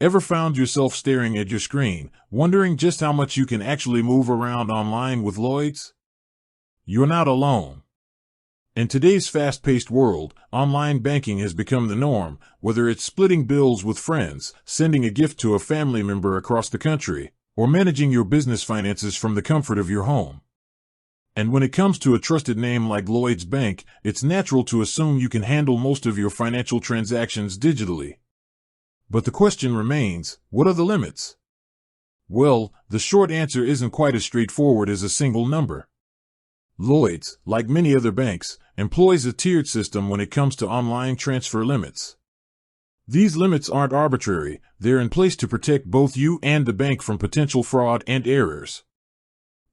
Ever found yourself staring at your screen, wondering just how much you can actually move around online with Lloyds? You're not alone. In today's fast-paced world, online banking has become the norm, whether it's splitting bills with friends, sending a gift to a family member across the country, or managing your business finances from the comfort of your home. And when it comes to a trusted name like Lloyds Bank, it's natural to assume you can handle most of your financial transactions digitally. But the question remains, what are the limits? Well, the short answer isn't quite as straightforward as a single number. Lloyds, like many other banks, employs a tiered system when it comes to online transfer limits. These limits aren't arbitrary, they're in place to protect both you and the bank from potential fraud and errors.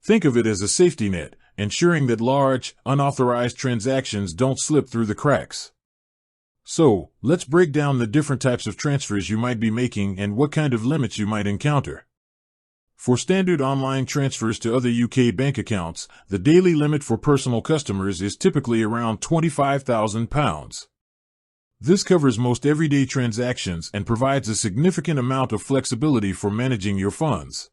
Think of it as a safety net, ensuring that large, unauthorized transactions don't slip through the cracks. So, let's break down the different types of transfers you might be making and what kind of limits you might encounter. For standard online transfers to other UK bank accounts, the daily limit for personal customers is typically around £25,000. This covers most everyday transactions and provides a significant amount of flexibility for managing your funds.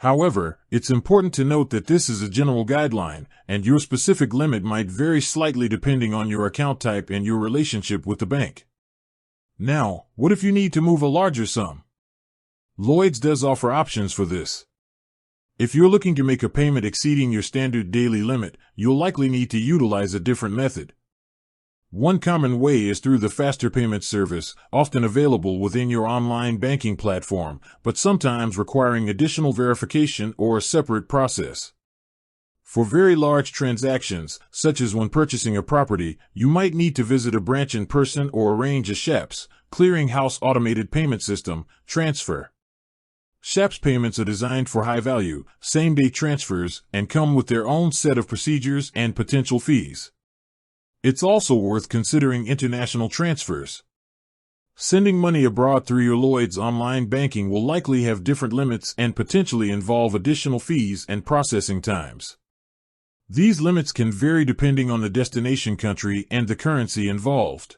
However, it's important to note that this is a general guideline, and your specific limit might vary slightly depending on your account type and your relationship with the bank. Now, what if you need to move a larger sum? Lloyds does offer options for this. If you're looking to make a payment exceeding your standard daily limit, you'll likely need to utilize a different method. One common way is through the faster payment service, often available within your online banking platform, but sometimes requiring additional verification or a separate process. For very large transactions, such as when purchasing a property, you might need to visit a branch in person or arrange a SHAPS, Clearinghouse Automated Payment System, transfer. SHAPS payments are designed for high-value, same-day transfers and come with their own set of procedures and potential fees. It's also worth considering international transfers. Sending money abroad through your Lloyds online banking will likely have different limits and potentially involve additional fees and processing times. These limits can vary depending on the destination country and the currency involved.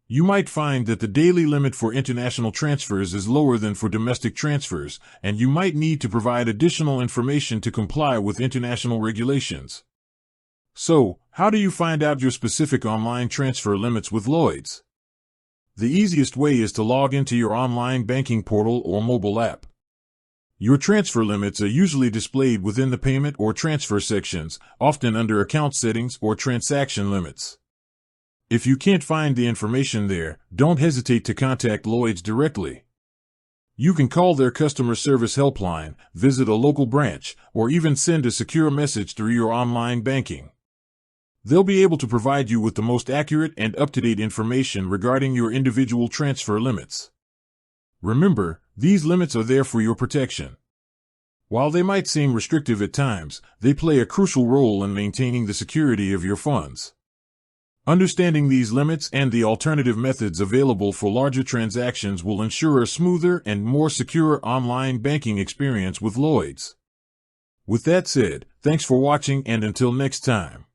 You might find that the daily limit for international transfers is lower than for domestic transfers, and you might need to provide additional information to comply with international regulations. So, how do you find out your specific online transfer limits with Lloyds? The easiest way is to log into your online banking portal or mobile app. Your transfer limits are usually displayed within the payment or transfer sections, often under account settings or transaction limits. If you can't find the information there, don't hesitate to contact Lloyds directly. You can call their customer service helpline, visit a local branch, or even send a secure message through your online banking. They'll be able to provide you with the most accurate and up-to-date information regarding your individual transfer limits. Remember, these limits are there for your protection. While they might seem restrictive at times, they play a crucial role in maintaining the security of your funds. Understanding these limits and the alternative methods available for larger transactions will ensure a smoother and more secure online banking experience with Lloyds. With that said, thanks for watching and until next time.